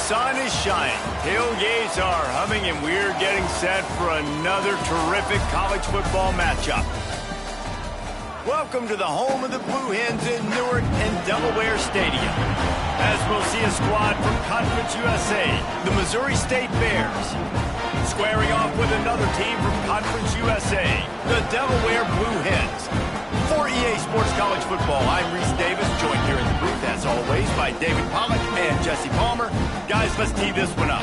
sun is shining, tailgates are humming, and we're getting set for another terrific college football matchup. Welcome to the home of the Blue Hens in Newark and Delaware Stadium. As we'll see a squad from Conference USA, the Missouri State Bears. Squaring off with another team from Conference USA, the Delaware Blue Hens. For EA Sports College Football, I'm Reese Davis, joined here in the booth, as always, by David Pollack and Jesse Palmer. Guys, let's tee this one up.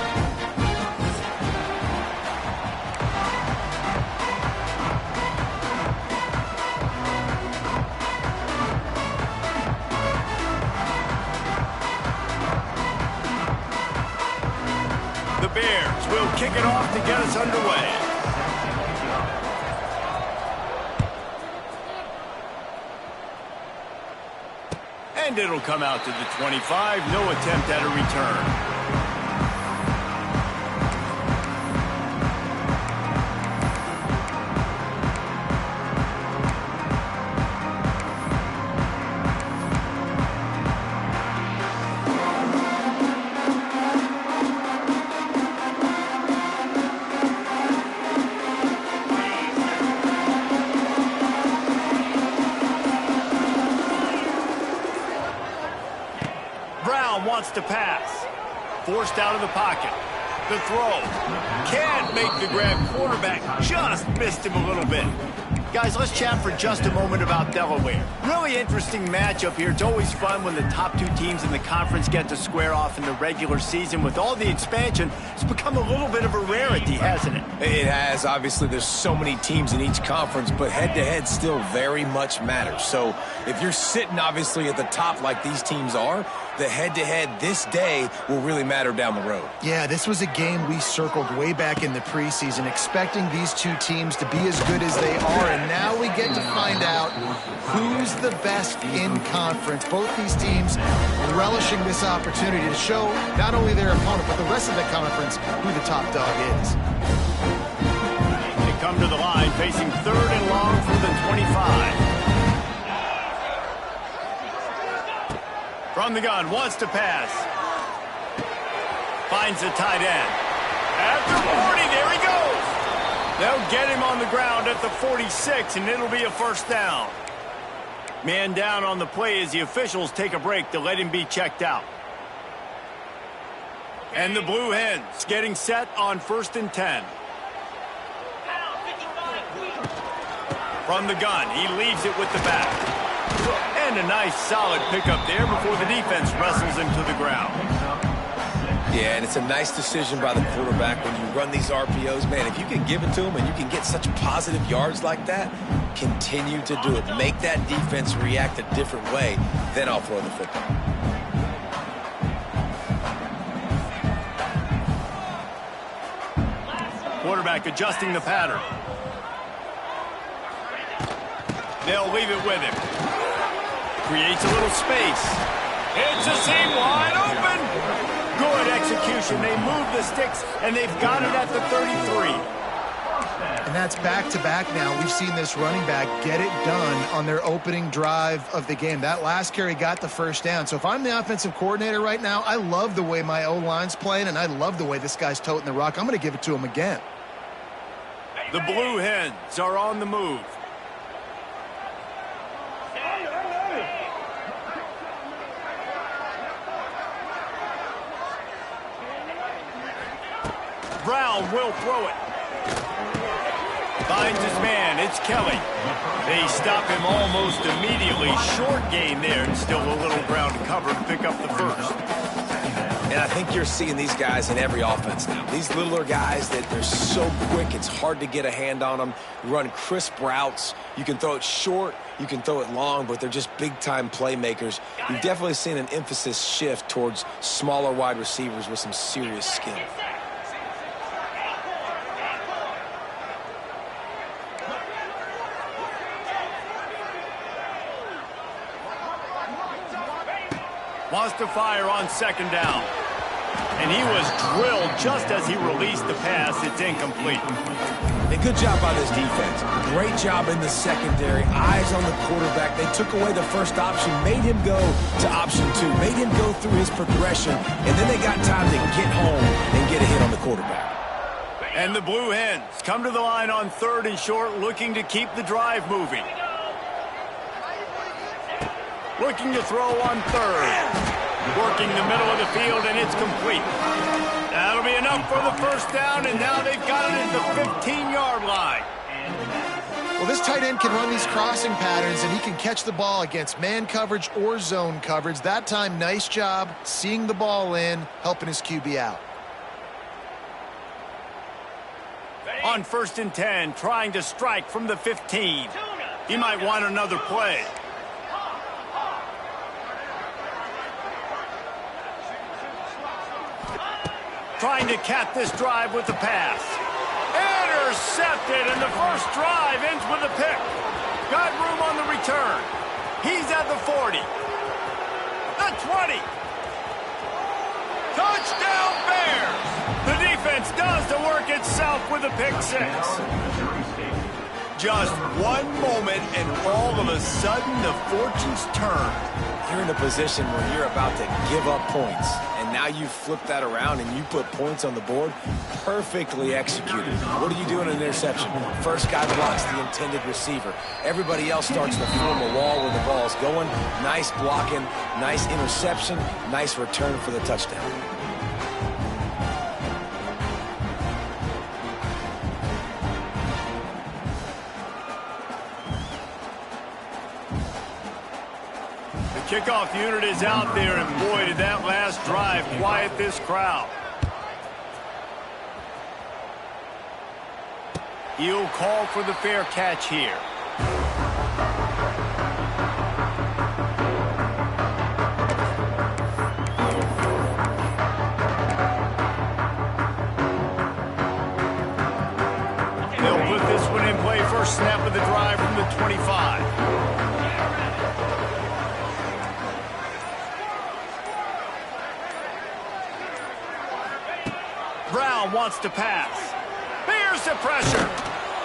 The Bears will kick it off to get us underway. And it'll come out to the 25. No attempt at a return. Wants to pass. Forced out of the pocket. The throw. Can't make the grab. Quarterback just missed him a little bit. Guys, let's chat for just a moment about Delaware. Really interesting matchup here. It's always fun when the top two teams in the conference get to square off in the regular season. With all the expansion, it's become a little bit of a rarity, hasn't it? It has. Obviously, there's so many teams in each conference, but head-to-head still very much matters. So if you're sitting, obviously, at the top like these teams are, the head-to-head this day will really matter down the road. Yeah, this was a game we circled way back in the preseason, expecting these two teams to be as good as they are, and now we get to find out who's the best in conference. Both these teams relishing this opportunity to show not only their opponent, but the rest of the conference who the top dog is. They come to the line facing 3rd and long from the 25. From the gun, wants to pass. Finds the tight end. At the 40, there he goes. They'll get him on the ground at the 46, and it'll be a first down. Man down on the play as the officials take a break to let him be checked out. And the Blue Hens getting set on 1st and 10. From the gun, he leaves it with the back. And a nice solid pickup there before the defense wrestles him to the ground. Yeah, and it's a nice decision by the quarterback when you run these RPOs. Man, if you can give it to him and you can get such positive yards like that, continue to do it. Make that defense react a different way, then I'll throw the football. Quarterback adjusting the pattern. They'll leave it with him. Creates a little space. It's a seam wide open. Good execution. They move the sticks, and they've got it at the 33. And that's back-to-back now. We've seen this running back get it done on their opening drive of the game. That last carry got the first down. So if I'm the offensive coordinator right now, I love the way my O-line's playing, and I love the way this guy's toting the rock. I'm going to give it to him again. The Blue Hens are on the move. Brown will throw it. Finds his man. It's Kelly. They stop him almost immediately. Short gain there, and still a little ground cover to pick up the first. And I think you're seeing these guys in every offense now. These littler guys that they're so quick, it's hard to get a hand on them. Run crisp routes. You can throw it short, you can throw it long, but they're just big-time playmakers. You've definitely seen an emphasis shift towards smaller wide receivers with some serious skill. Wants to fire on 2nd down. And he was drilled just as he released the pass. It's incomplete. And good job by this defense. Great job in the secondary. Eyes on the quarterback. They took away the first option, made him go to option 2, made him go through his progression, and then they got time to get home and get a hit on the quarterback. And the Blue Hens come to the line on 3rd and short, looking to keep the drive moving. Looking to throw on 3rd. Working the middle of the field, and it's complete. That'll be enough for the first down, and now they've got it at the 15-yard line. Well, this tight end can run these crossing patterns, and he can catch the ball against man coverage or zone coverage. That time, nice job seeing the ball in, helping his QB out. On 1st and 10, trying to strike from the 15. He might want another play. Trying to cap this drive with the pass. Intercepted, and the first drive ends with a pick. Got room on the return. He's at the 40. The 20. Touchdown Bears! The defense does the work itself with a pick 6. Just one moment, and all of a sudden, the fortunes turn. You're in a position where you're about to give up points, and now you flip that around and you put points on the board. Perfectly executed. What do you do in an interception? First guy blocks the intended receiver. Everybody else starts to form a wall where the ball's going. Nice blocking, nice interception, nice return for the touchdown. Kickoff unit is out there, and boy, did that last drive quiet this crowd. He'll call for the fair catch here. They'll put this one in play. First snap of the drive from the 25. Brown wants to pass. Here's the pressure.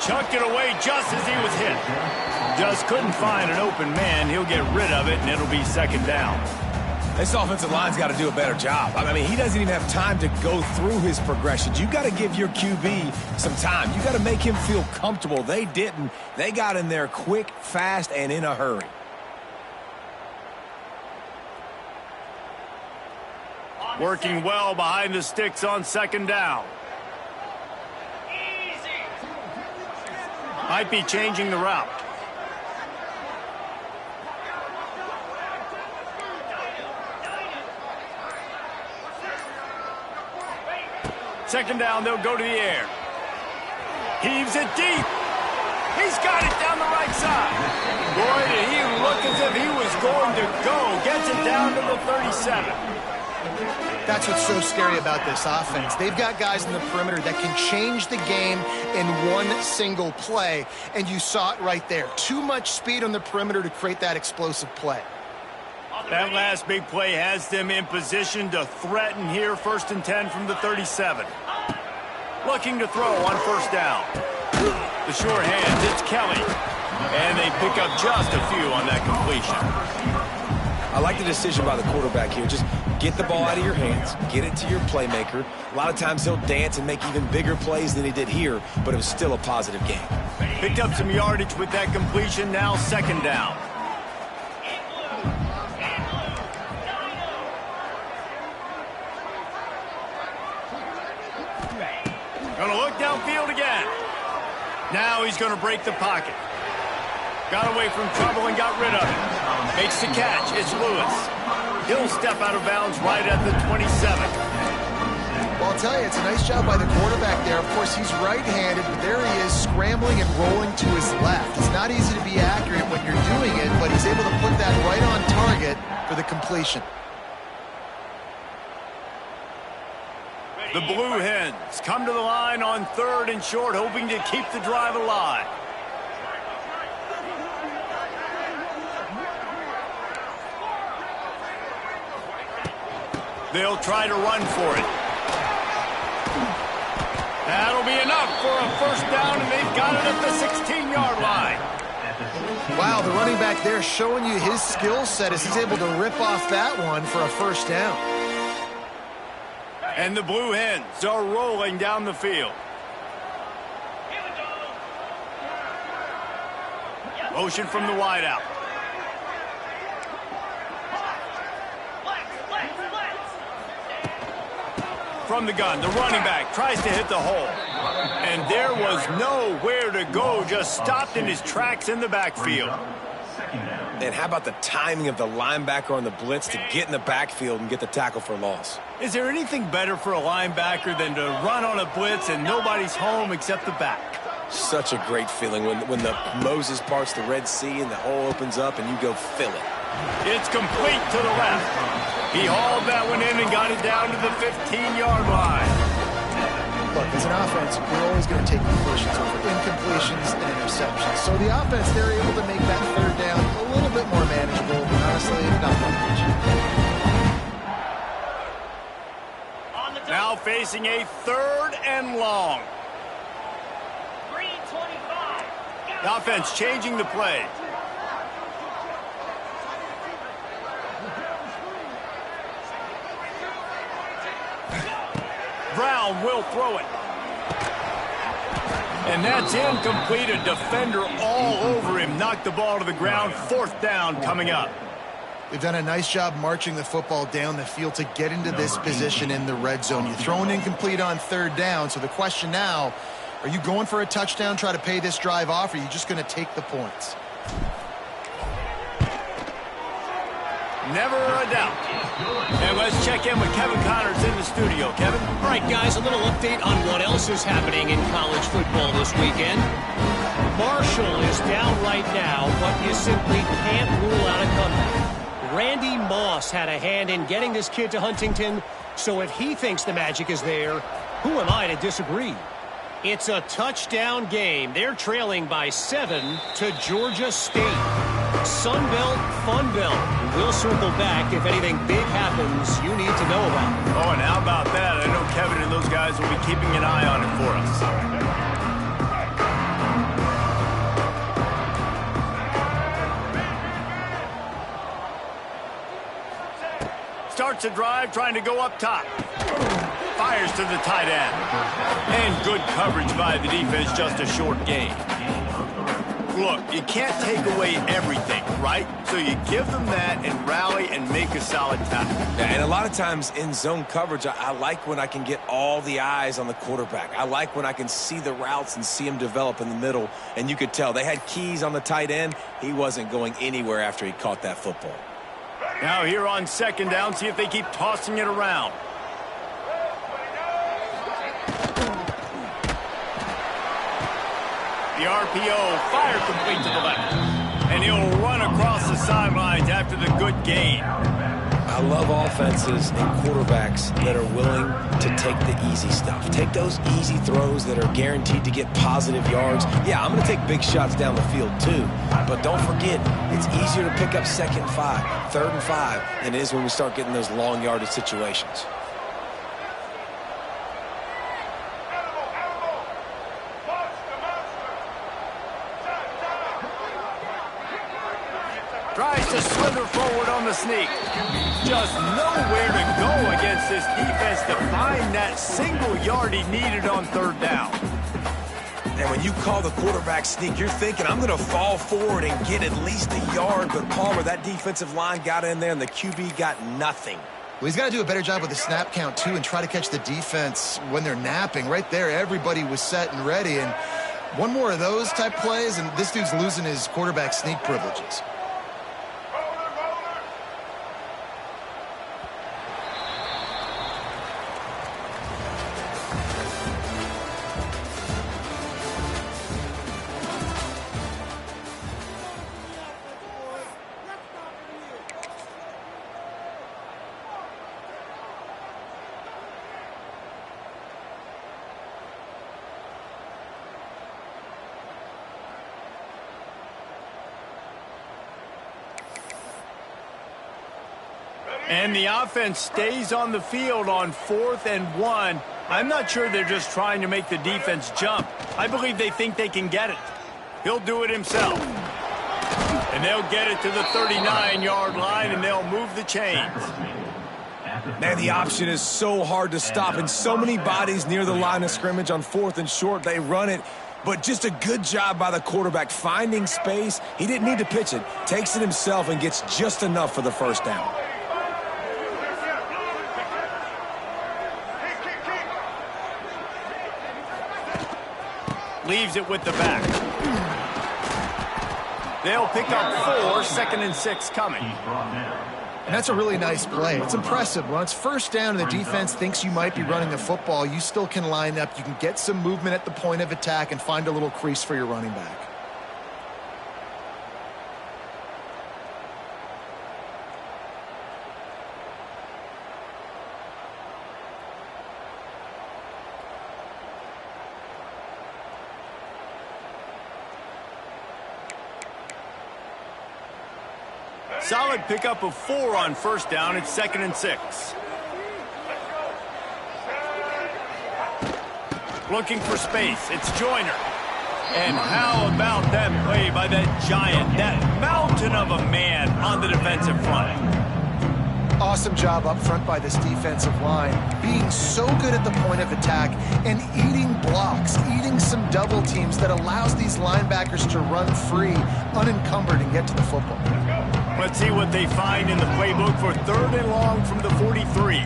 Chucked it away just as he was hit. Just couldn't find an open man. He'll get rid of it, and it'll be 2nd down. This offensive line's got to do a better job. I mean, he doesn't even have time to go through his progressions. You got to give your QB some time. You got to make him feel comfortable. They didn't. They got in there quick, fast, and in a hurry. Working well behind the sticks on 2nd down. Might be changing the route. Second down, they'll go to the air. Heaves it deep. He's got it down the right side. Boy, did he look as if he was going to go. Gets it down to the 37. That's what's so scary about this offense. They've got guys in the perimeter that can change the game in one single play, and you saw it right there. Too much speed on the perimeter to create that explosive play. That last big play has them in position to threaten here. 1st and 10 from the 37. Looking to throw on 1st down. The sure hands, it's Kelly. And they pick up just a few on that completion. I like the decision by the quarterback here. Just get the ball out of your hands, get it to your playmaker. A lot of times he'll dance and make even bigger plays than he did here, but it was still a positive game. Picked up some yardage with that completion, now 2nd down. Gonna look downfield again. Now he's gonna break the pocket. Got away from trouble and got rid of it. Makes the catch. It's Lewis. He'll step out of bounds right at the 27. Well, I'll tell you, it's a nice job by the quarterback there. Of course, he's right-handed, but there he is scrambling and rolling to his left. It's not easy to be accurate when you're doing it, but he's able to put that right on target for the completion. The Blue Hens come to the line on 3rd and short, hoping to keep the drive alive. They'll try to run for it. That'll be enough for a first down, and they've got it at the 16-yard line. Wow, the running back there showing you his skill set as he's able to rip off that one for a first down. And the Blue Hens are rolling down the field. Motion from the wideout. From the gun, the running back tries to hit the hole. And there was nowhere to go, just stopped in his tracks in the backfield. And how about the timing of the linebacker on the blitz to get in the backfield and get the tackle for loss? Is there anything better for a linebacker than to run on a blitz and nobody's home except the back? Such a great feeling when the Moses parts the Red Sea and the hole opens up and you go fill it. It's complete to the left. He hauled that one in and got it down to the 15-yard line. Look, as an offense, we're always going to take completions over incompletions and interceptions. So the offense, they're able to make that third down a little bit more manageable, but honestly, not much. Now facing a 3rd and long. The offense changing the play. Brown will throw it. And that's incomplete. A defender all over him. Knocked the ball to the ground. 4th down coming up. They've done a nice job marching the football down the field to get into this position in the red zone. You throw an incomplete on 3rd down. So the question now, are you going for a touchdown, try to pay this drive off, or are you just going to take the points? Never a doubt. And let's check in with Kevin Connors in the studio. Kevin? All right, guys, a little update on what else is happening in college football this weekend. Marshall is down right now, but you simply can't rule out a comeback. Randy Moss had a hand in getting this kid to Huntington, so if he thinks the magic is there, who am I to disagree? It's a touchdown game. They're trailing by 7 to Georgia State. Sun Belt, Fun Belt. We'll circle back if anything big happens you need to know about. Oh, and how about that? I know Kevin and those guys will be keeping an eye on it for us. Starts a drive, trying to go up top. Fires to the tight end. And good coverage by the defense, just a short gain. Look, you can't take away everything, right? So you give them that and rally and make a solid tackle. Yeah, and a lot of times in zone coverage, I like when I can get all the eyes on the quarterback. I like when I can see the routes and see him develop in the middle. And you could tell they had keys on the tight end. He wasn't going anywhere after he caught that football. Now here on 2nd down, see if they keep tossing it around. The RPO, fire complete to the left. And he'll run across the sidelines after the good gain. I love offenses and quarterbacks that are willing to take the easy stuff. Take those easy throws that are guaranteed to get positive yards. Yeah, I'm going to take big shots down the field too. But don't forget, it's easier to pick up 2nd and 5, 3rd and 5 than it is when we start getting those long yardage situations. Tries to slither forward on the sneak. Just nowhere to go against this defense to find that single yard he needed on 3rd down. And when you call the quarterback sneak, you're thinking, I'm going to fall forward and get at least a yard. But Palmer, that defensive line got in there and the QB got nothing. Well, he's got to do a better job with the snap count, too, and try to catch the defense when they're napping. Right there, everybody was set and ready. And one more of those type plays, and this dude's losing his quarterback sneak privileges. And the offense stays on the field on 4th and 1. I'm not sure they're just trying to make the defense jump. I believe they think they can get it. He'll do it himself. And they'll get it to the 39-yard line, and they'll move the chains. Man, the option is so hard to stop, and so many bodies near the line of scrimmage on 4th and short. They run it, but just a good job by the quarterback finding space. He didn't need to pitch it. Takes it himself and gets just enough for the first down. Leaves it with the back. They'll pick up 4, 2nd and 6 coming. And that's a really nice play. It's impressive. When it's first down and the defense thinks you might be running the football, you still can line up. You can get some movement at the point of attack and find a little crease for your running back. Solid pickup of 4 on first down. It's 2nd and 6. Looking for space. It's Joyner. And how about that play by that giant, that mountain of a man on the defensive front? Awesome job up front by this defensive line, being so good at the point of attack and eating blocks, eating some double teams that allows these linebackers to run free, unencumbered, and get to the football. Let's see what they find in the playbook for 3rd and long from the 43.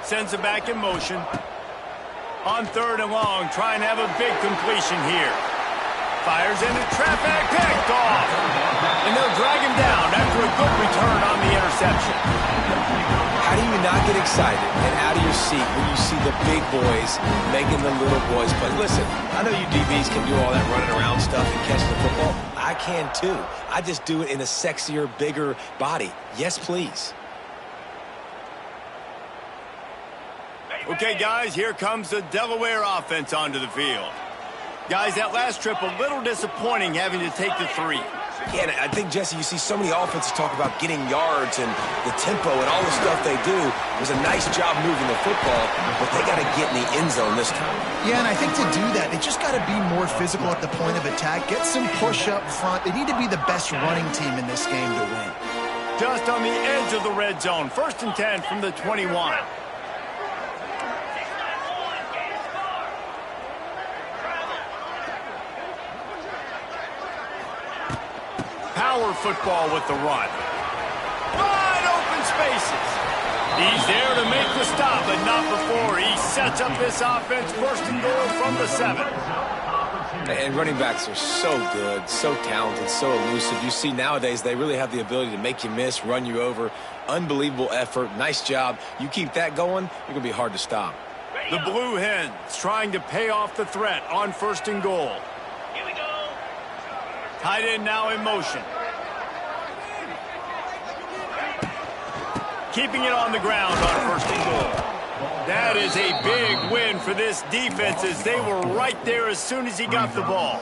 Sends it back in motion. On 3rd and long, trying to have a big completion here. Fires into traffic, picked off. And they'll drag him down after a good return on the interception. How do you not get excited and out of your seat when you see the big boys making the little boys play? Listen, I know you DBs can do all that running around stuff and catch the football. I can too. I just do it in a sexier, bigger body. Yes, please. Okay, guys, here comes the Delaware offense onto the field. Guys, that last trip a little disappointing having to take the 3. Yeah, and I think, Jesse, you see so many offenses talk about getting yards and the tempo and all the stuff they do. It was a nice job moving the football, but they got to get in the end zone this time. Yeah, and I think to do that, they just got to be more physical at the point of attack, get some push up front. They need to be the best running team in this game to win. Just on the edge of the red zone. 1st and 10 from the 21. Power football with the run. Wide open spaces. He's there to make the stop, but not before. He sets up this offense 1st and goal from the 7. And running backs are so good, so talented, so elusive. You see nowadays they really have the ability to make you miss, run you over. Unbelievable effort. Nice job. You keep that going, you're going to be hard to stop. The Blue Hens trying to pay off the threat on 1st and goal. Here we go. Tight end now in motion. Keeping it on the ground on 1st and goal. That is a big win for this defense as they were right there as soon as he got the ball.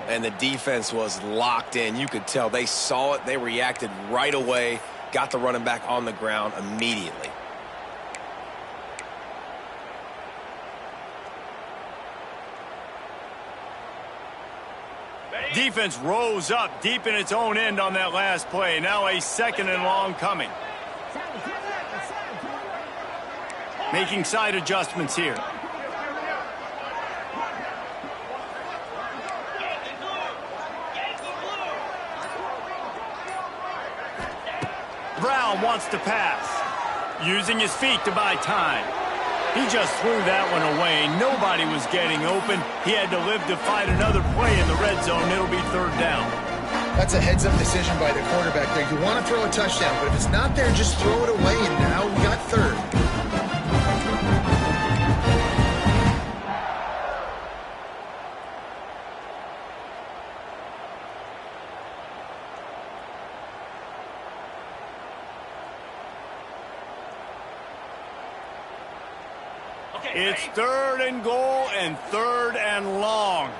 And the defense was locked in. You could tell they saw it. They reacted right away. Got the running back on the ground immediately. Defense rose up deep in its own end on that last play. Now a 2nd and long coming. Making side adjustments here. Brown wants to pass. Using his feet to buy time. He just threw that one away. Nobody was getting open. He had to live to fight another play in the red zone. It'll be 3rd down. That's a heads-up decision by the quarterback there. You want to throw a touchdown, but if it's not there, just throw it away, and now we got 3rd. It's 3rd and goal and 3rd and long.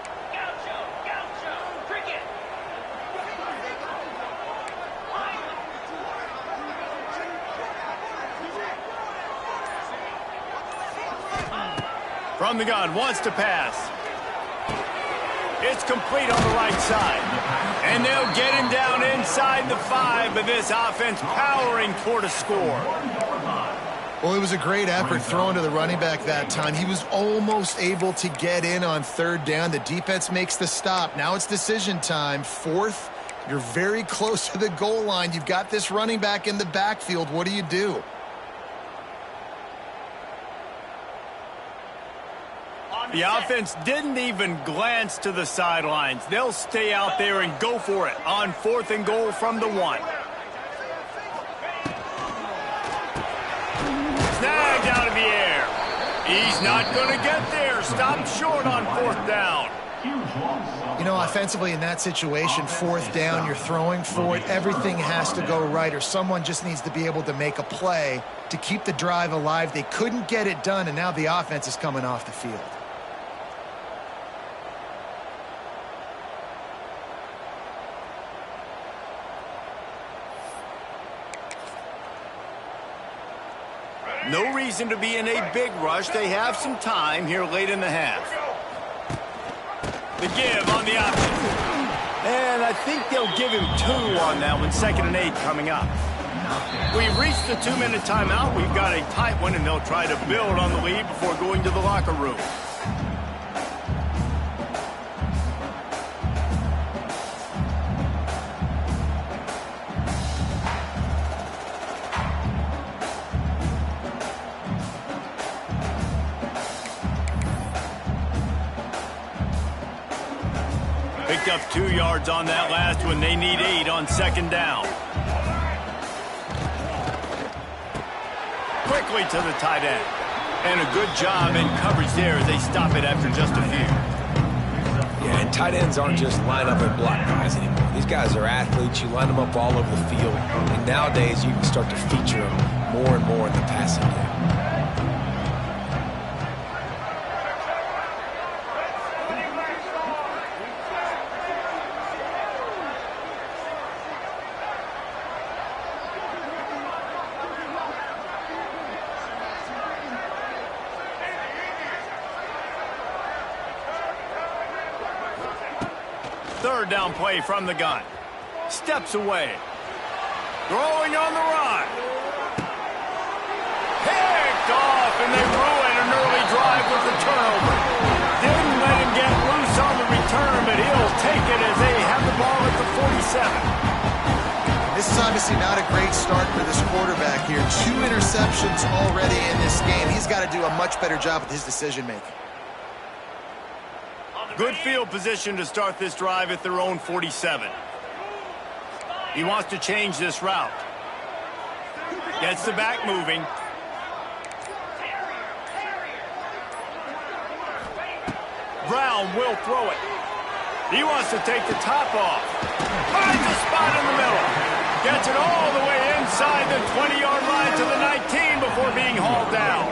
From the gun, wants to pass. It's complete on the right side. And they'll get him down inside the 5, but this offense powering toward a score. Well, it was a great effort throwing to the running back that time. He was almost able to get in on 3rd down. The defense makes the stop. Now it's decision time. 4th, you're very close to the goal line. You've got this running back in the backfield. What do you do? The offense didn't even glance to the sidelines. They'll stay out there and go for it on 4th and goal from the 1. Snagged out of the air. He's not going to get there. Stopped short on 4th down. You know, offensively in that situation, 4th down, you're throwing for it. Everything has to go right, or someone just needs to be able to make a play to keep the drive alive. They couldn't get it done, and now the offense is coming off the field. No reason to be in a big rush. They have some time here late in the half. The give on the option. And I think they'll give him 2 on that one. 2nd and 8 coming up. We've reached the 2-minute timeout. We've got a tight one, and they'll try to build on the lead before going to the locker room. Picked up 2 yards on that last one. They need 8 on 2nd down. Quickly to the tight end. And a good job in coverage there as they stop it after just a few. Yeah, and tight ends aren't just line up and block guys anymore. These guys are athletes. You line them up all over the field. And nowadays, you can start to feature them more and more in the passing game. 3rd down play from the gun. Steps away. Throwing on the run. Picked off, and they ruin an early drive with the turnover. Didn't let him get loose on the return, but he'll take it as they have the ball at the 47. This is obviously not a great start for this quarterback here. 2 interceptions already in this game. He's got to do a much better job with his decision-making. Good field position to start this drive at their own 47. He wants to change this route. Gets the back moving. Brown will throw it. He wants to take the top off. Finds a spot in the middle. Gets it all the way inside the 20-yard line to the 19 before being hauled down.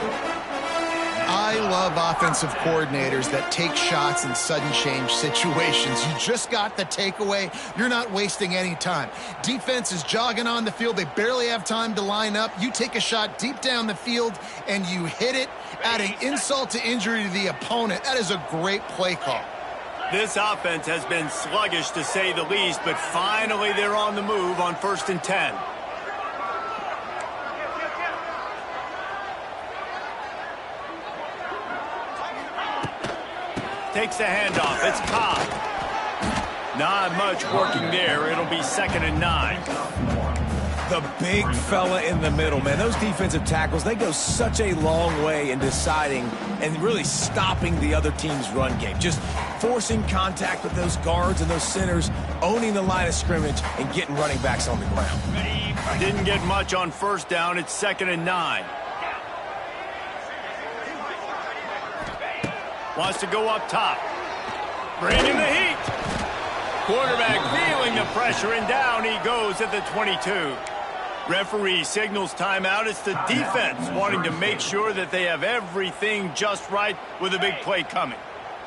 I love offensive coordinators that take shots in sudden change situations. You just got the takeaway. You're not wasting any time. Defense is jogging on the field. They barely have time to line up. You take a shot deep down the field, and you hit it, adding insult to injury to the opponent. That is a great play call. This offense has been sluggish, to say the least, but finally they're on the move on 1st and 10. Takes the handoff. It's Cobb. Not much working there. It'll be 2nd and 9. The big fella in the middle, man. Those defensive tackles, they go such a long way in deciding and really stopping the other team's run game. Just forcing contact with those guards and those centers, owning the line of scrimmage, and getting running backs on the ground. Didn't get much on 1st down. It's 2nd and 9. Wants to go up top. Bringing the heat. Quarterback feeling the pressure, and down he goes at the 22. Referee signals timeout. It's the defense wanting to make sure that they have everything just right with a big play coming.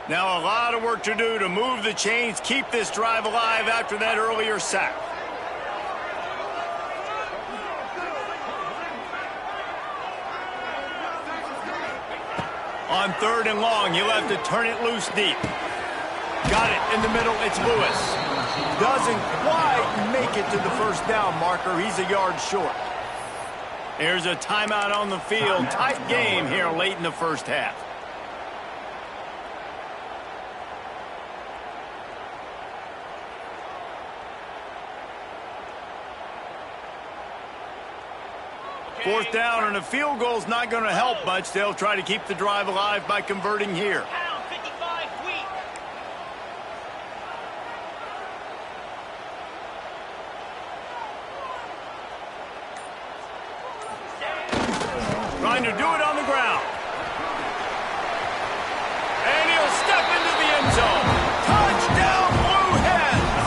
Now a lot of work to do to move the chains, keep this drive alive after that earlier sack. On 3rd and long, he'll have to turn it loose deep. Got it in the middle. It's Lewis. Doesn't quite make it to the first down marker. He's a yard short. There's a timeout on the field. Tight game here late in the first half. Fourth down, and a field goal's not going to help much. They'll try to keep the drive alive by converting here. Trying to do it on the ground. And he'll step into the end zone. Touchdown, Blue Hens!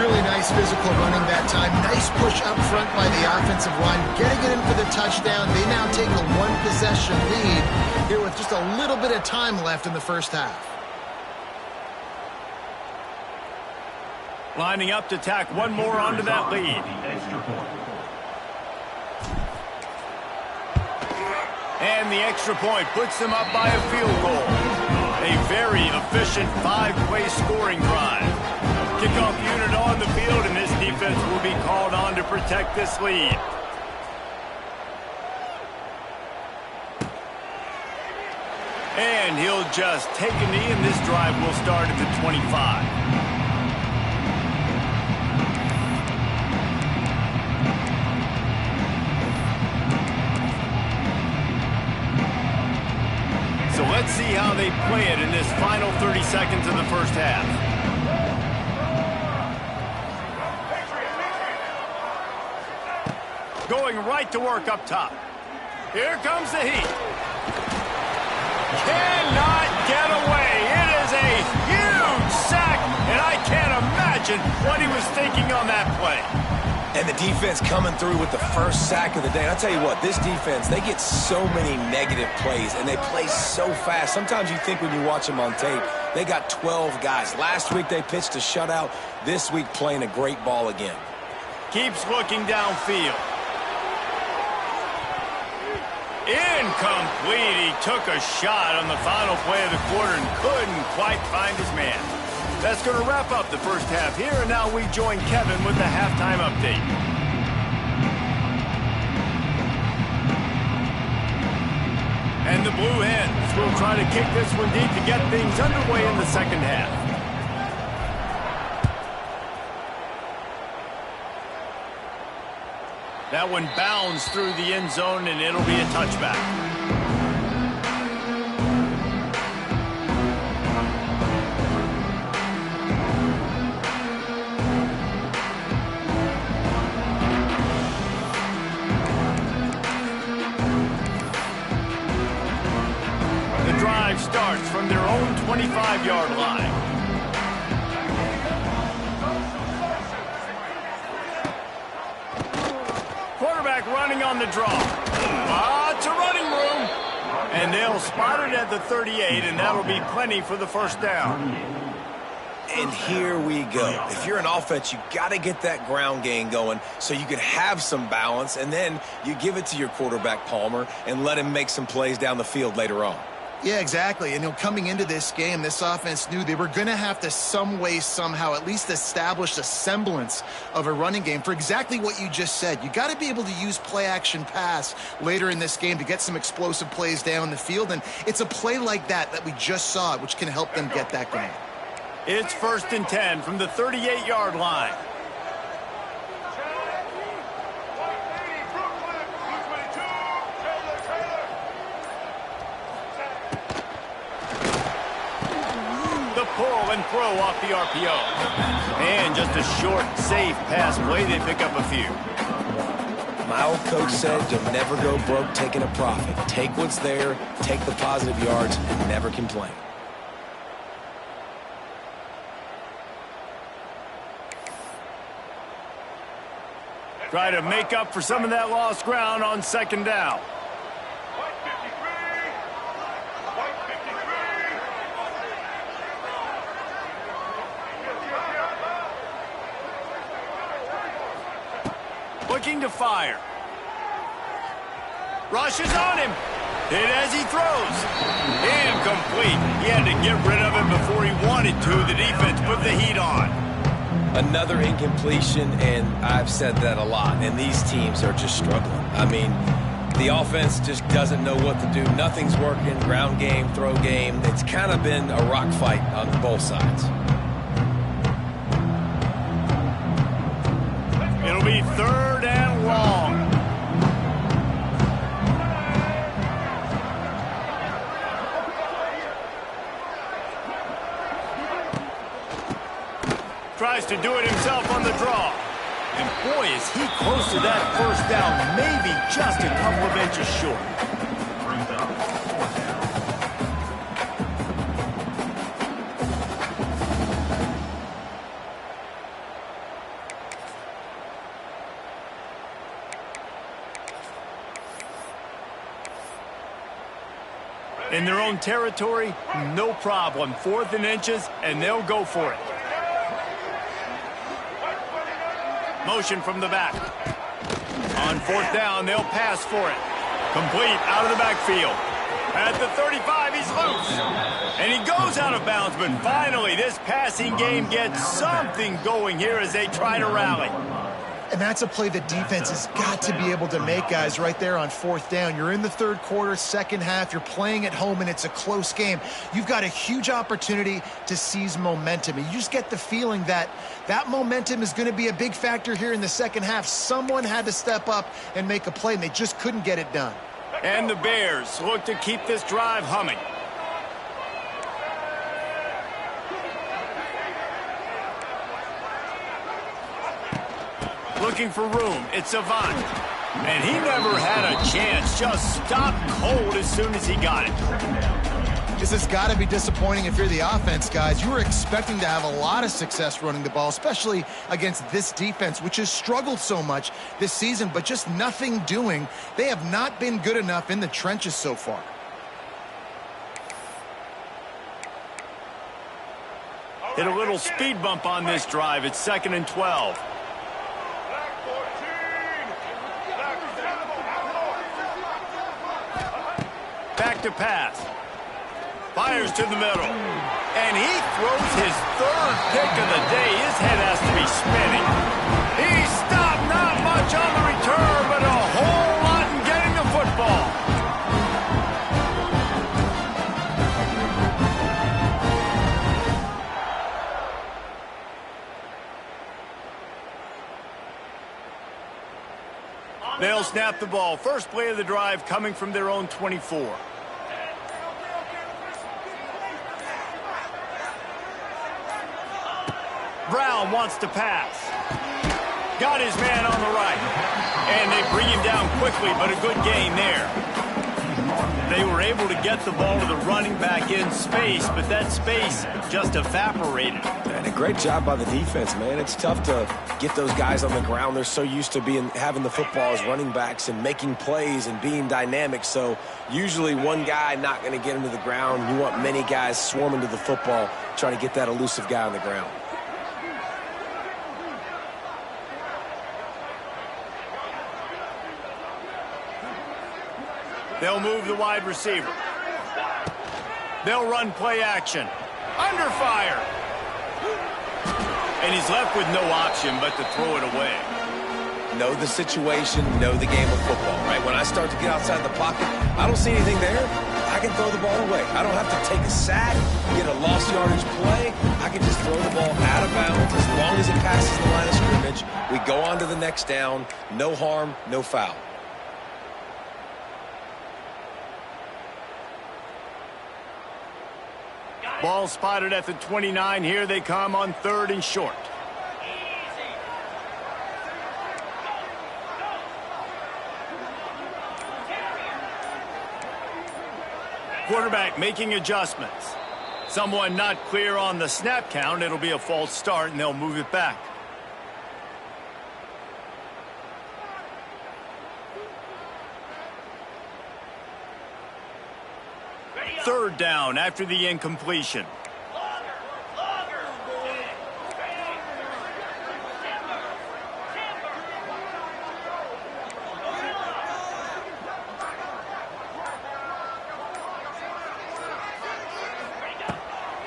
Really nice physical running that time. Nice push up front by the offensive line. Getting it in for the touchdown. They now take a one-possession lead here with just a little bit of time left in the first half. Lining up to tack one more onto that lead. And the extra point puts them up by a field goal. A very efficient 5-play scoring drive. Kickoff unit on the field, and this defense will be called on to protect this lead. And he'll just take a knee, and this drive will start at the 25. So let's see how they play it in this final 30 seconds of the first half. Going right to work up top. Here comes the heat. Cannot get away. It is a huge sack, and I can't imagine what he was thinking on that play. And the defense coming through with the first sack of the day. And I'll tell you what, this defense, they get so many negative plays, and they play so fast. Sometimes you think when you watch them on tape, they got 12 guys. Last week they pitched a shutout. This week playing a great ball again. Keeps looking downfield. Incomplete. He took a shot on the final play of the quarter and couldn't quite find his man. That's going to wrap up the first half here, and now we join Kevin with the halftime update. And the Blue Hens will try to kick this one deep to get things underway in the second half. That one bounds through the end zone, and it'll be a touchback. The drive starts from their own 25-yard line. Quarterback running on the draw. Lots of running room. And they'll spot it at the 38, and that'll be plenty for the first down. And here we go. If you're an offense, you got to get that ground game going so you can have some balance, and then you give it to your quarterback, Palmer, and let him make some plays down the field later on. Yeah, exactly. And coming into this game, this offense knew they were going to have to some way, somehow, at least establish a semblance of a running game for exactly what you just said. You got to be able to use play-action pass later in this game to get some explosive plays down the field. And it's a play like that we just saw, which can help them get that going. It's 1st and 10 from the 38-yard line. Pull and throw off the RPO. And just a short, safe pass play. They pick up a few. My old coach said you'll never go broke taking a profit. Take what's there, take the positive yards, and never complain. Try to make up for some of that lost ground on 2nd down. Looking to fire. Rushes on him. Hit as he throws. Incomplete. He had to get rid of it before he wanted to. The defense put the heat on. Another incompletion, and I've said that a lot, and these teams are just struggling. I mean, the offense just doesn't know what to do. Nothing's working. Ground game, throw game. It's kind of been a rock fight on both sides. It'll be 3rd and long. Tries to do it himself on the draw. And boy, is he close to that first down, maybe just a couple of inches short. In their own territory, no problem. 4th and inches, and they'll go for it. Motion from the back. On 4th down, they'll pass for it. Complete out of the backfield. At the 35, he's loose. And he goes out of bounds, but finally this passing game gets something going here as they try to rally. And that's a play the defense has got to be able to make, guys, right there on 4th down. You're in the 3rd quarter, 2nd half. You're playing at home, and it's a close game. You've got a huge opportunity to seize momentum. And you just get the feeling that that momentum is going to be a big factor here in the 2nd half. Someone had to step up and make a play, and they just couldn't get it done. And the Bears look to keep this drive humming. Looking for room. It's Savant. And he never had a chance. Just stopped cold as soon as he got it. This has got to be disappointing if you're the offense, guys. You were expecting to have a lot of success running the ball, especially against this defense, which has struggled so much this season, but just nothing doing. They have not been good enough in the trenches so far. Hit a little speed bump on this drive. It's 2nd and 12. Back to pass. Fires to the middle. And he throws his 3rd pick of the day. His head has to be spinning. He stopped not much on the return, but a whole lot in getting the football. They'll snap the ball. First play of the drive coming from their own 24. Brown wants to pass. Got his man on the right. And they bring him down quickly, but a good gain there. They were able to get the ball to the running back in space, but that space just evaporated. And a great job by the defense, man. It's tough to get those guys on the ground. They're so used to having the football as running backs and making plays and being dynamic. So usually one guy not going to get him to the ground. You want many guys swarming to the football, trying to get that elusive guy on the ground. They'll move the wide receiver. They'll run play action. Under fire. And he's left with no option but to throw it away. Know the situation, know the game of football, right? When I start to get outside the pocket, I don't see anything there. I can throw the ball away. I don't have to take a sack, get a lost yardage play. I can just throw the ball out of bounds. As long as it passes the line of scrimmage, we go on to the next down. No harm, no foul. Ball spotted at the 29. Here they come on 3rd and short. Quarterback making adjustments. Someone not clear on the snap count. It'll be a false start, and they'll move it back. Third down after the incompletion.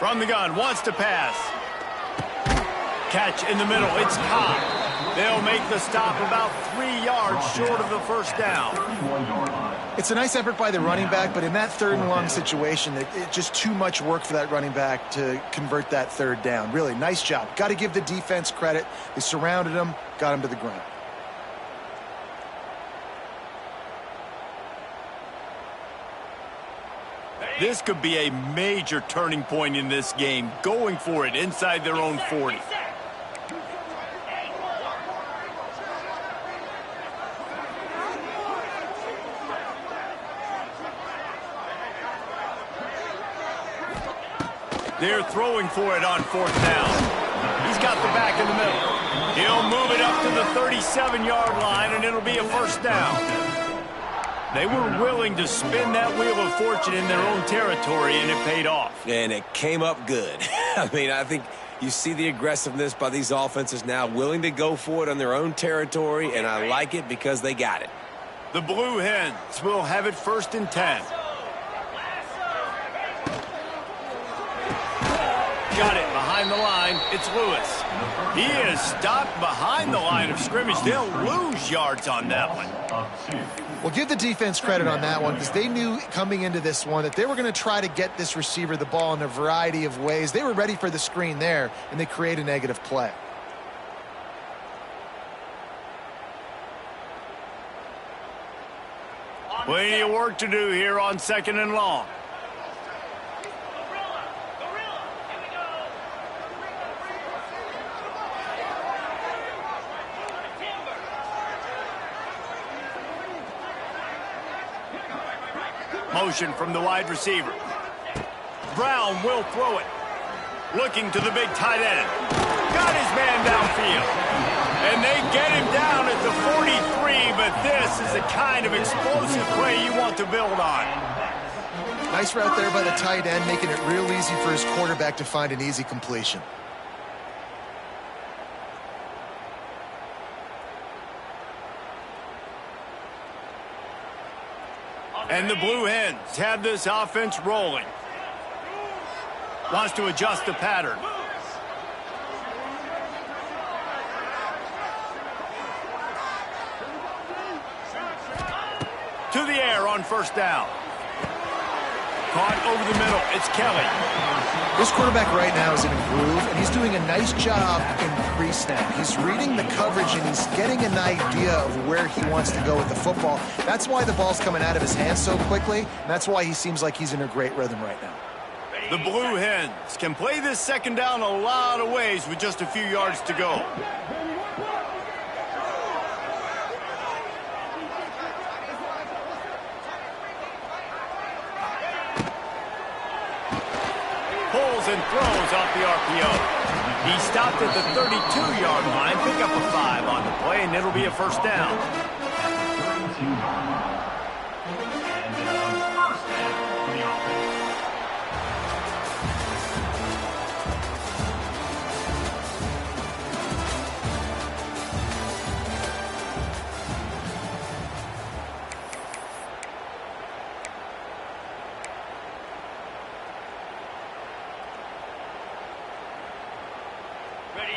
From the gun, wants to pass. Catch in the middle, it's Cobb. They'll make the stop about 3 yards short of the first down. It's a nice effort by the running back, but in that third and long situation, it's just too much work for that running back to convert that third down. Really, nice job. Got to give the defense credit. They surrounded him, got him to the ground. This could be a major turning point in this game, going for it inside their own 40. They're throwing for it on fourth down. He's got the back in the middle. He'll move it up to the 37-yard line, and it'll be a first down. They were willing to spin that wheel of fortune in their own territory, and it paid off. And it came up good. I mean, I think you see the aggressiveness by these offenses now, willing to go for it on their own territory, and I like it because they got it. The Blue Hens will have it 1st and 10. Got it behind the line. It's Lewis. He is stopped behind the line of scrimmage. They'll lose yards on that one. Well, give the defense credit on that one because they knew coming into this one that they were going to try to get this receiver the ball in a variety of ways. They were ready for the screen there, and they create a negative play. Plenty of work to do here on 2nd and long. Motion from the wide receiver. Brown will throw it. Looking to the big tight end. Got his man downfield. And they get him down at the 43, but this is the kind of explosive play you want to build on. Nice route there by the tight end, making it real easy for his quarterback to find an easy completion. And the Blue Hens have this offense rolling. Wants to adjust the pattern. To the air on 1st down. Caught over the middle. It's Kelly. This quarterback right now is in a groove, and he's doing a nice job in pre-snap. He's reading the coverage, and he's getting an idea of where he wants to go with the football. That's why the ball's coming out of his hands so quickly, and that's why he seems like he's in a great rhythm right now. The Blue Hens can play this 2nd down a lot of ways with just a few yards to go. Pulls and throws off the RPO. He stopped at the 32-yard line, pick up a 5 on the play, and it'll be a first down.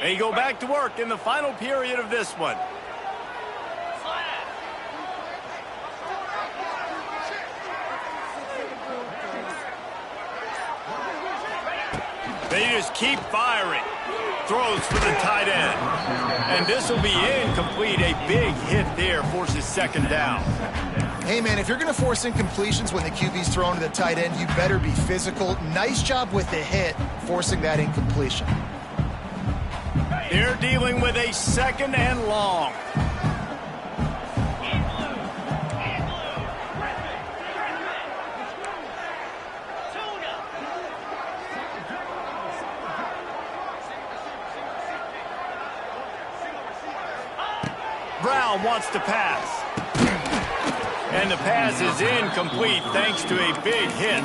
They go back to work in the final period of this one. They just keep firing. Throws for the tight end. And this will be incomplete. A big hit there forces 2nd down. Hey, man, if you're going to force incompletions when the QB's thrown to the tight end, you better be physical. Nice job with the hit, forcing that incompletion. They're dealing with a 2nd and long. Brown wants to pass. And the pass is incomplete thanks to a big hit.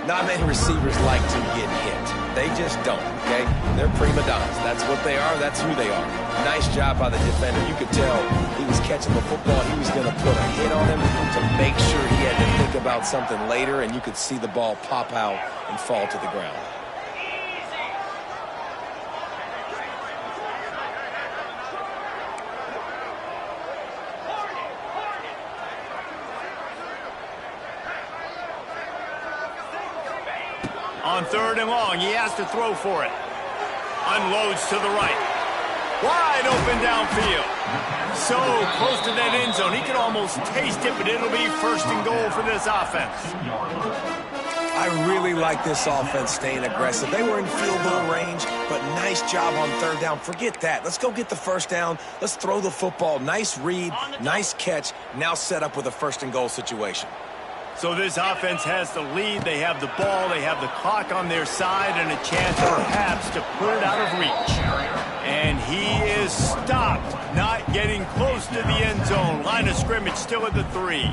Not many receivers like to get hit. They just don't, okay? They're prima donnas. That's what they are. That's who they are. Nice job by the defender. You could tell he was catching the football. He was going to put a hit on him to make sure he had to think about something later, and you could see the ball pop out and fall to the ground. 3rd and long. He has to throw for it. Unloads to the right. Wide open downfield. So close to that end zone. He can almost taste it, but it'll be 1st and goal for this offense. I really like this offense staying aggressive. They were in field goal range, but nice job on 3rd down. Forget that. Let's go get the 1st down. Let's throw the football. Nice read, nice catch. Now set up with a 1st and goal situation. So this offense has the lead. They have the ball. They have the clock on their side and a chance perhaps to put it out of reach. And he is stopped, not getting close to the end zone. Line of scrimmage still at the 3.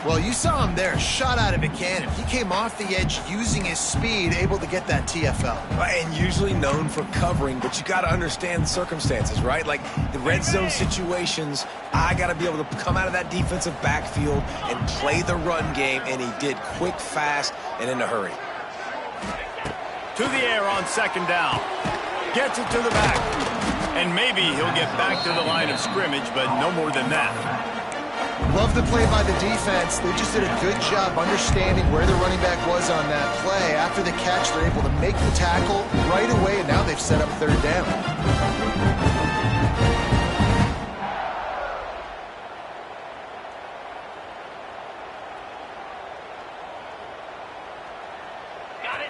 Well, you saw him there, shot out of a cannon. He came off the edge using his speed, able to get that TFL. And usually known for covering, but you got to understand the circumstances, right? Like the red zone situations, I got to be able to come out of that defensive backfield and play the run game, and he did quick, fast, and in a hurry. To the air on 2nd down. Gets it to the back. And maybe he'll get back to the line of scrimmage, but no more than that. Love the play by the defense. They just did a good job understanding where the running back was on that play. After the catch, they're able to make the tackle right away, and now they've set up 3rd down.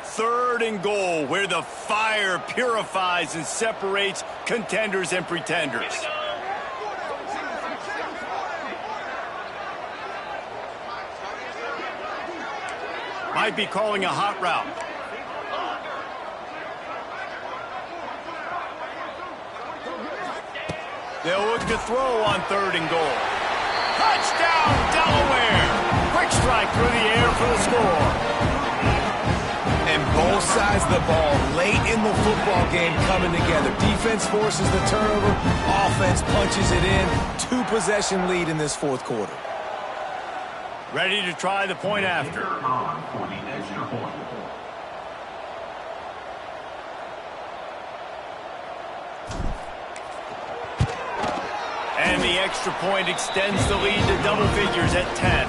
Third and goal, where the fire purifies and separates contenders and pretenders. Might be calling a hot route. They'll look to throw on 3rd and goal. Touchdown, Delaware! Quick strike through the air for the score. And both sides of the ball late in the football game coming together. Defense forces the turnover. Offense punches it in. 2-possession lead in this 4th quarter. Ready to try the point after. And the extra point extends the lead to double figures at 10.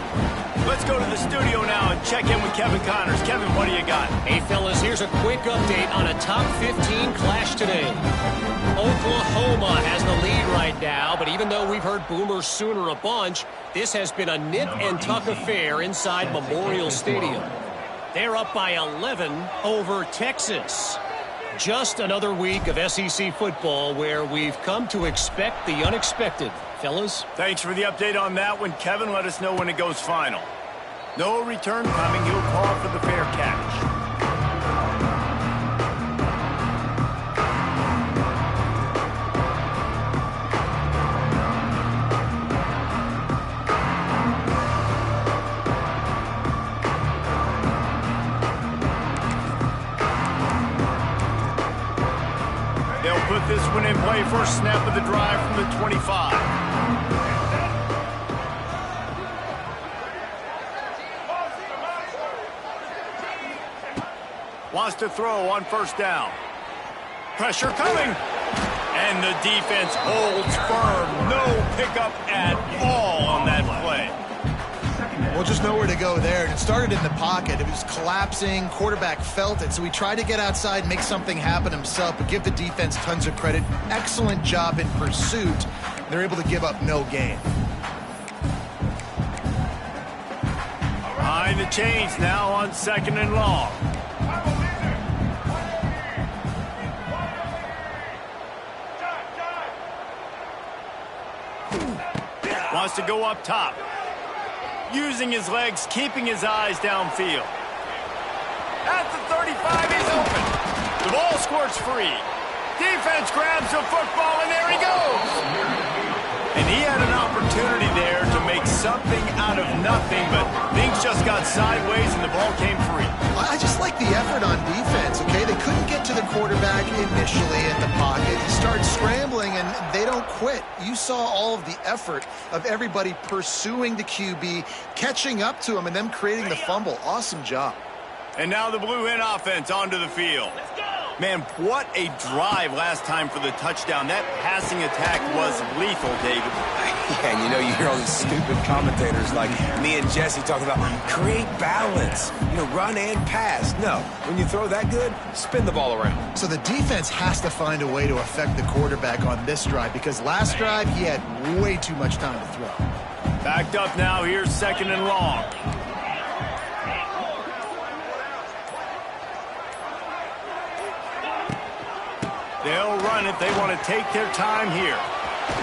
Let's go to the studio now and check in with Kevin Connors. Kevin, what do you got? Hey, fellas, here's a quick update on a top 15 clash today. Oklahoma has the lead right now, but even though we've heard Boomer Sooner a bunch, this has been a nip and tuck affair inside Memorial Stadium. They're up by 11 over Texas. Just another week of SEC football where we've come to expect the unexpected. Fellas? Thanks for the update on that one. Kevin, let us know when it goes final. No return coming. He'll call for the fair catch. They'll put this one in play. First snap of the drive from the 25. Wants to throw on 1st down. Pressure coming. And the defense holds firm. No pickup at all on that play. Well, just nowhere to go there. It started in the pocket. It was collapsing. Quarterback felt it, so he tried to get outside, make something happen himself, but give the defense tons of credit. Excellent job in pursuit. They're able to give up no gain. Behind the chains now on 2nd and long. Wants to go up top. Using his legs, keeping his eyes downfield. At the 35, he's open. The ball squirts free. Defense grabs the football, and there he goes. And he had an opportunity there to make something out of nothing, but things just got sideways and the ball came free. I just like the effort on defense, okay? They couldn't get to the quarterback initially in the pocket. He started scrambling, and they don't quit. You saw all of the effort of everybody pursuing the QB, catching up to him, and them creating the fumble. Awesome job. And now the Blue Hen offense onto the field. Let's go! Man, what a drive last time for the touchdown. That passing attack was lethal, David. Yeah, and you know, you hear all these stupid commentators like me and Jesse talking about create balance, run and pass. No, when you throw that good, spin the ball around. So the defense has to find a way to affect the quarterback on this drive because last drive he had way too much time to throw. Backed up now, here's 2nd and long. They'll run it. They want to take their time here.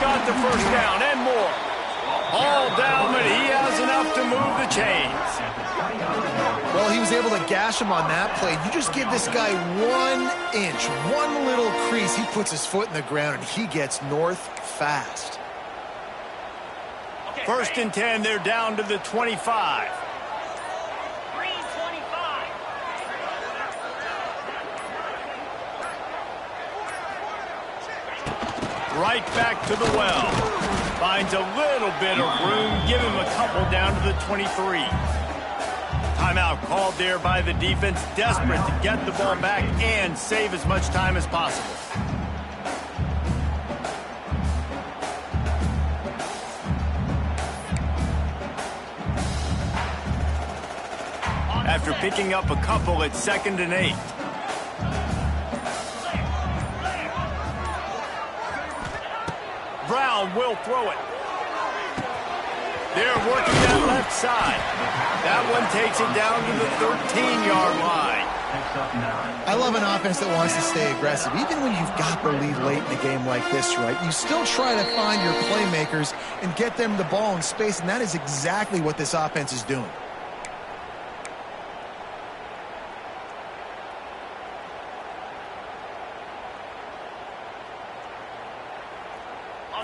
Got the first down and more. All down, but he has enough to move the chains. Well, he was able to gash him on that play. You just give this guy 1 inch, one little crease. He puts his foot in the ground, and he gets north fast. 1st and 10, they're down to the 25. Right back to the well. Finds a little bit of room. Give him a couple down to the 23. Timeout called there by the defense. Desperate to get the ball back and save as much time as possible. After picking up a couple, it's 2nd and 8. Brown will throw it. They're working that left side. That one takes it down to the 13-yard line. I love an offense that wants to stay aggressive. Even when you've got the lead late in a game like this, right, you still try to find your playmakers and get them the ball in space, and that is exactly what this offense is doing.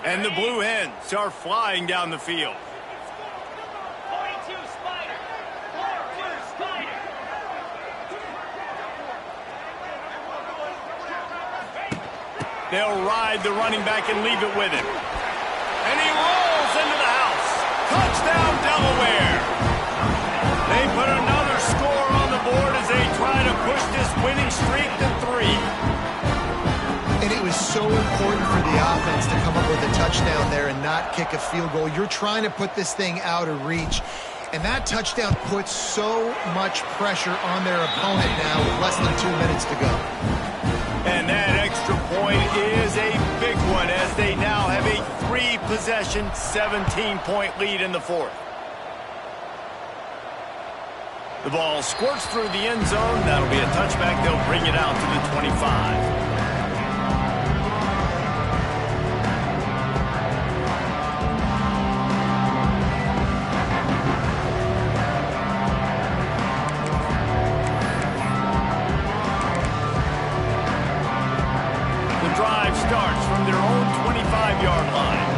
And the Blue Hens are flying down the field. 42 Spider. 42 Spider. They'll ride the running back and leave it with him. And he rolls into the house. Touchdown, Delaware. They put another score on the board as they try to push this winning streak to 3. And it was so important for the offense to come up with a touchdown there and not kick a field goal. You're trying to put this thing out of reach. And that touchdown puts so much pressure on their opponent now with less than 2 minutes to go. And that extra point is a big one as they now have a 3-possession, 17-point lead in the 4th. The ball squirts through the end zone. That'll be a touchback. They'll bring it out to the 25. Starts from their own 25-yard line.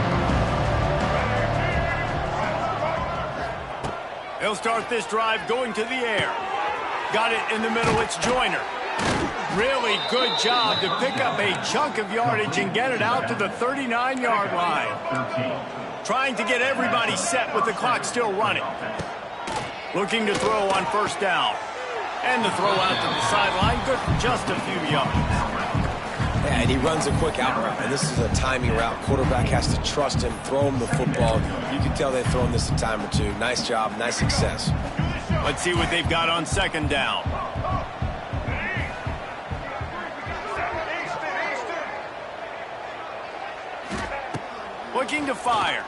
They'll start this drive going to the air. Got it in the middle, it's Joyner. Really good job to pick up a chunk of yardage and get it out to the 39-yard line. Trying to get everybody set with the clock still running. Looking to throw on 1st down. And the throw out to the sideline, good for just a few yards. Yeah, and he runs a quick out route, and this is a timing route. Quarterback has to trust him, throw him the football. You can tell they've thrown this a time or two. Nice job, nice success. Let's see what they've got on 2nd down. Looking to fire.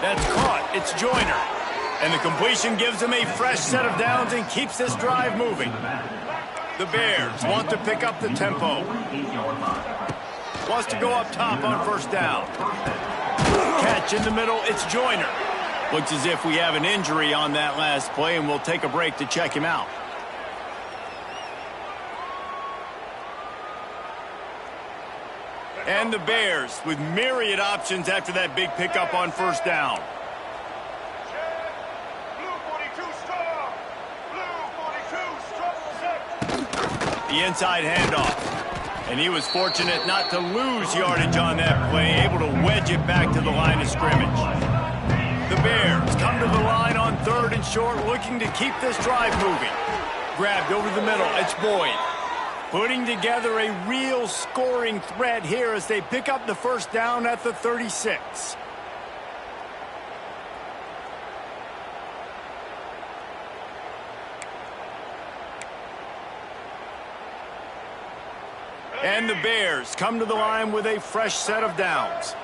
That's caught. It's Joyner. And the completion gives him a fresh set of downs and keeps this drive moving. The Bears want to pick up the tempo. Wants to go up top on 1st down. Catch in the middle, it's Joyner. Looks as if we have an injury on that last play, and we'll take a break to check him out. And the Bears with myriad options after that big pickup on 1st down. The inside handoff. And he was fortunate not to lose yardage on that play, able to wedge it back to the line of scrimmage. The Bears come to the line on 3rd and short, looking to keep this drive moving. Grabbed over the middle, it's Boyd. Putting together a real scoring threat here as they pick up the first down at the 36. And the Bears come to the line with a fresh set of downs.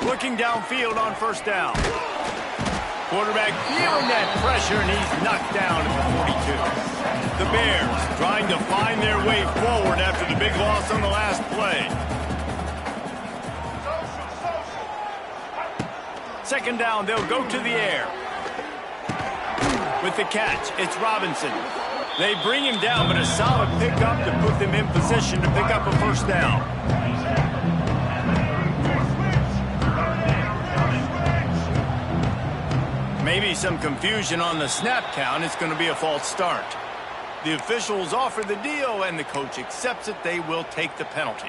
Looking downfield on first down. Quarterback feeling that pressure, and he's knocked down at the 42. The Bears trying to find their way forward after the big loss on the last play. Second down, they'll go to the air. With the catch, it's Robinson. They bring him down, but a solid pickup to put them in position to pick up a first down. Maybe some confusion on the snap count. It's going to be a false start. The officials offer the deal, and the coach accepts it. They will take the penalty.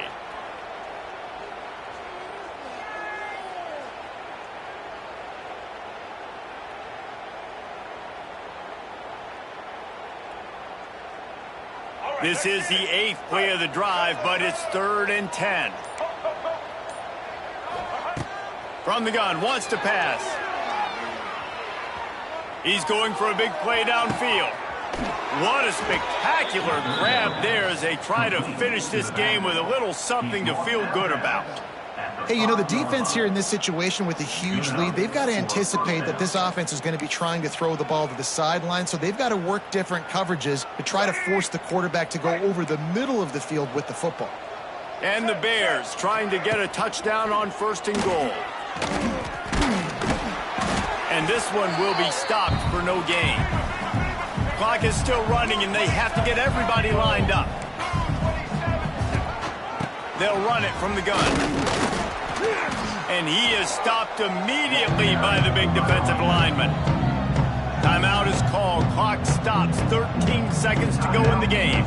This is the 8th play of the drive, but it's 3rd and 10. From the gun, wants to pass. He's going for a big play downfield. What a spectacular grab there as they try to finish this game with a little something to feel good about. Hey, you know, the defense here in this situation with a huge lead, they've got to anticipate that this offense is going to be trying to throw the ball to the sideline, so they've got to work different coverages to try to force the quarterback to go over the middle of the field with the football. And the Bears trying to get a touchdown on 1st and goal. And this one will be stopped for no gain. Clock is still running, and they have to get everybody lined up. They'll run it from the gun. And he is stopped immediately by the big defensive lineman. Timeout is called. Clock stops. 13 seconds to go in the game.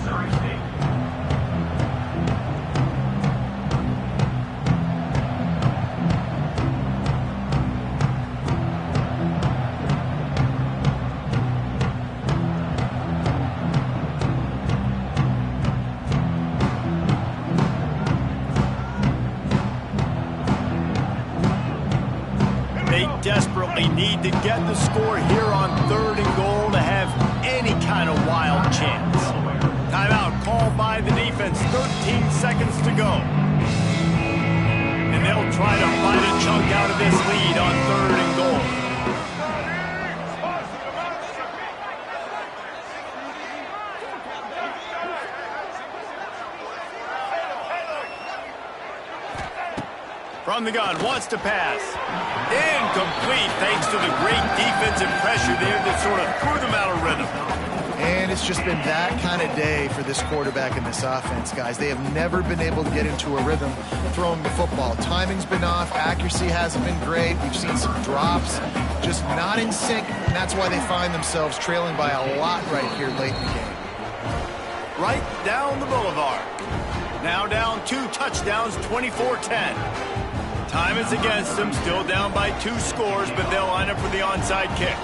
Desperately need to get the score here on 3rd and goal to have any kind of wild chance. Timeout called by the defense. 13 seconds to go. And they'll try to find a chunk out of this lead on 3rd and goal. From the gun, wants to pass. Incomplete, thanks to the great defensive pressure there that sort of threw them out of rhythm. And it's just been that kind of day for this quarterback and this offense, guys. They have never been able to get into a rhythm throwing the football. Timing's been off. Accuracy hasn't been great. We've seen some drops, just not in sync, and that's why they find themselves trailing by a lot right here late in the game. Right down the boulevard. Now down 2 touchdowns, 24-10. Time is against them, still down by 2 scores, but they'll line up for the onside kick.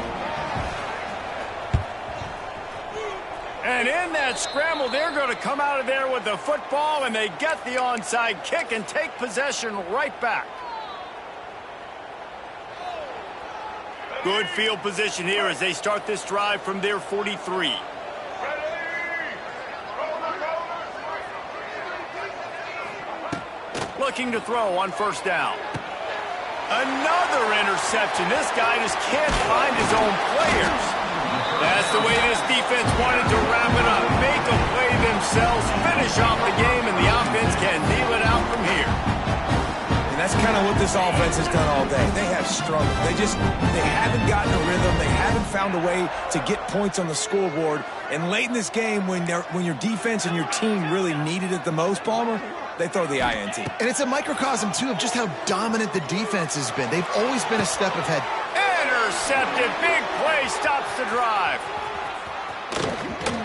And in that scramble, they're going to come out of there with the football, and they get the onside kick and take possession right back. Good field position here as they start this drive from their 43. Looking to throw on 1st down. Another interception. This guy just can't find his own players. That's the way this defense wanted to wrap it up. Make a play themselves, finish off the game, and the offense can kneel it out from here. And that's kind of what this offense has done all day. They have struggled. They haven't gotten a rhythm. They haven't found a way to get points on the scoreboard. And late in this game, when your defense and your team really needed it the most, Palmer, they throw the INT. And it's a microcosm, too, of just how dominant the defense has been. They've always been a step ahead. Intercepted. Big play stops the drive.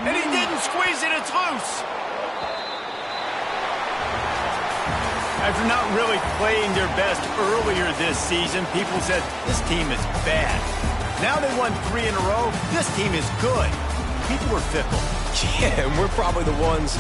And he didn't squeeze it. It's loose. After not really playing their best earlier this season, people said this team is bad. Now they won 3 in a row. This team is good. People were fickle. Yeah, and we're probably the ones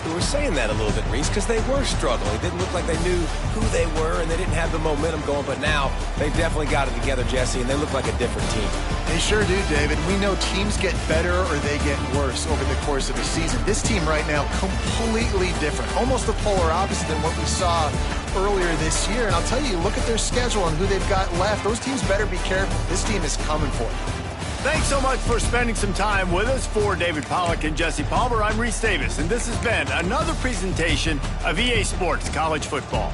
who were saying that a little bit, Reese, because they were struggling. It didn't look like they knew who they were, and they didn't have the momentum going. But now they definitely got it together, Jesse, and they look like a different team. They sure do, David. We know teams get better or they get worse over the course of a season. This team right now, completely different. Almost the polar opposite than what we saw earlier this year. And I'll tell you, look at their schedule and who they've got left. Those teams better be careful. This team is coming for you. Thanks so much for spending some time with us. For David Pollack and Jesse Palmer, I'm Reese Davis, and this has been another presentation of EA Sports College Football.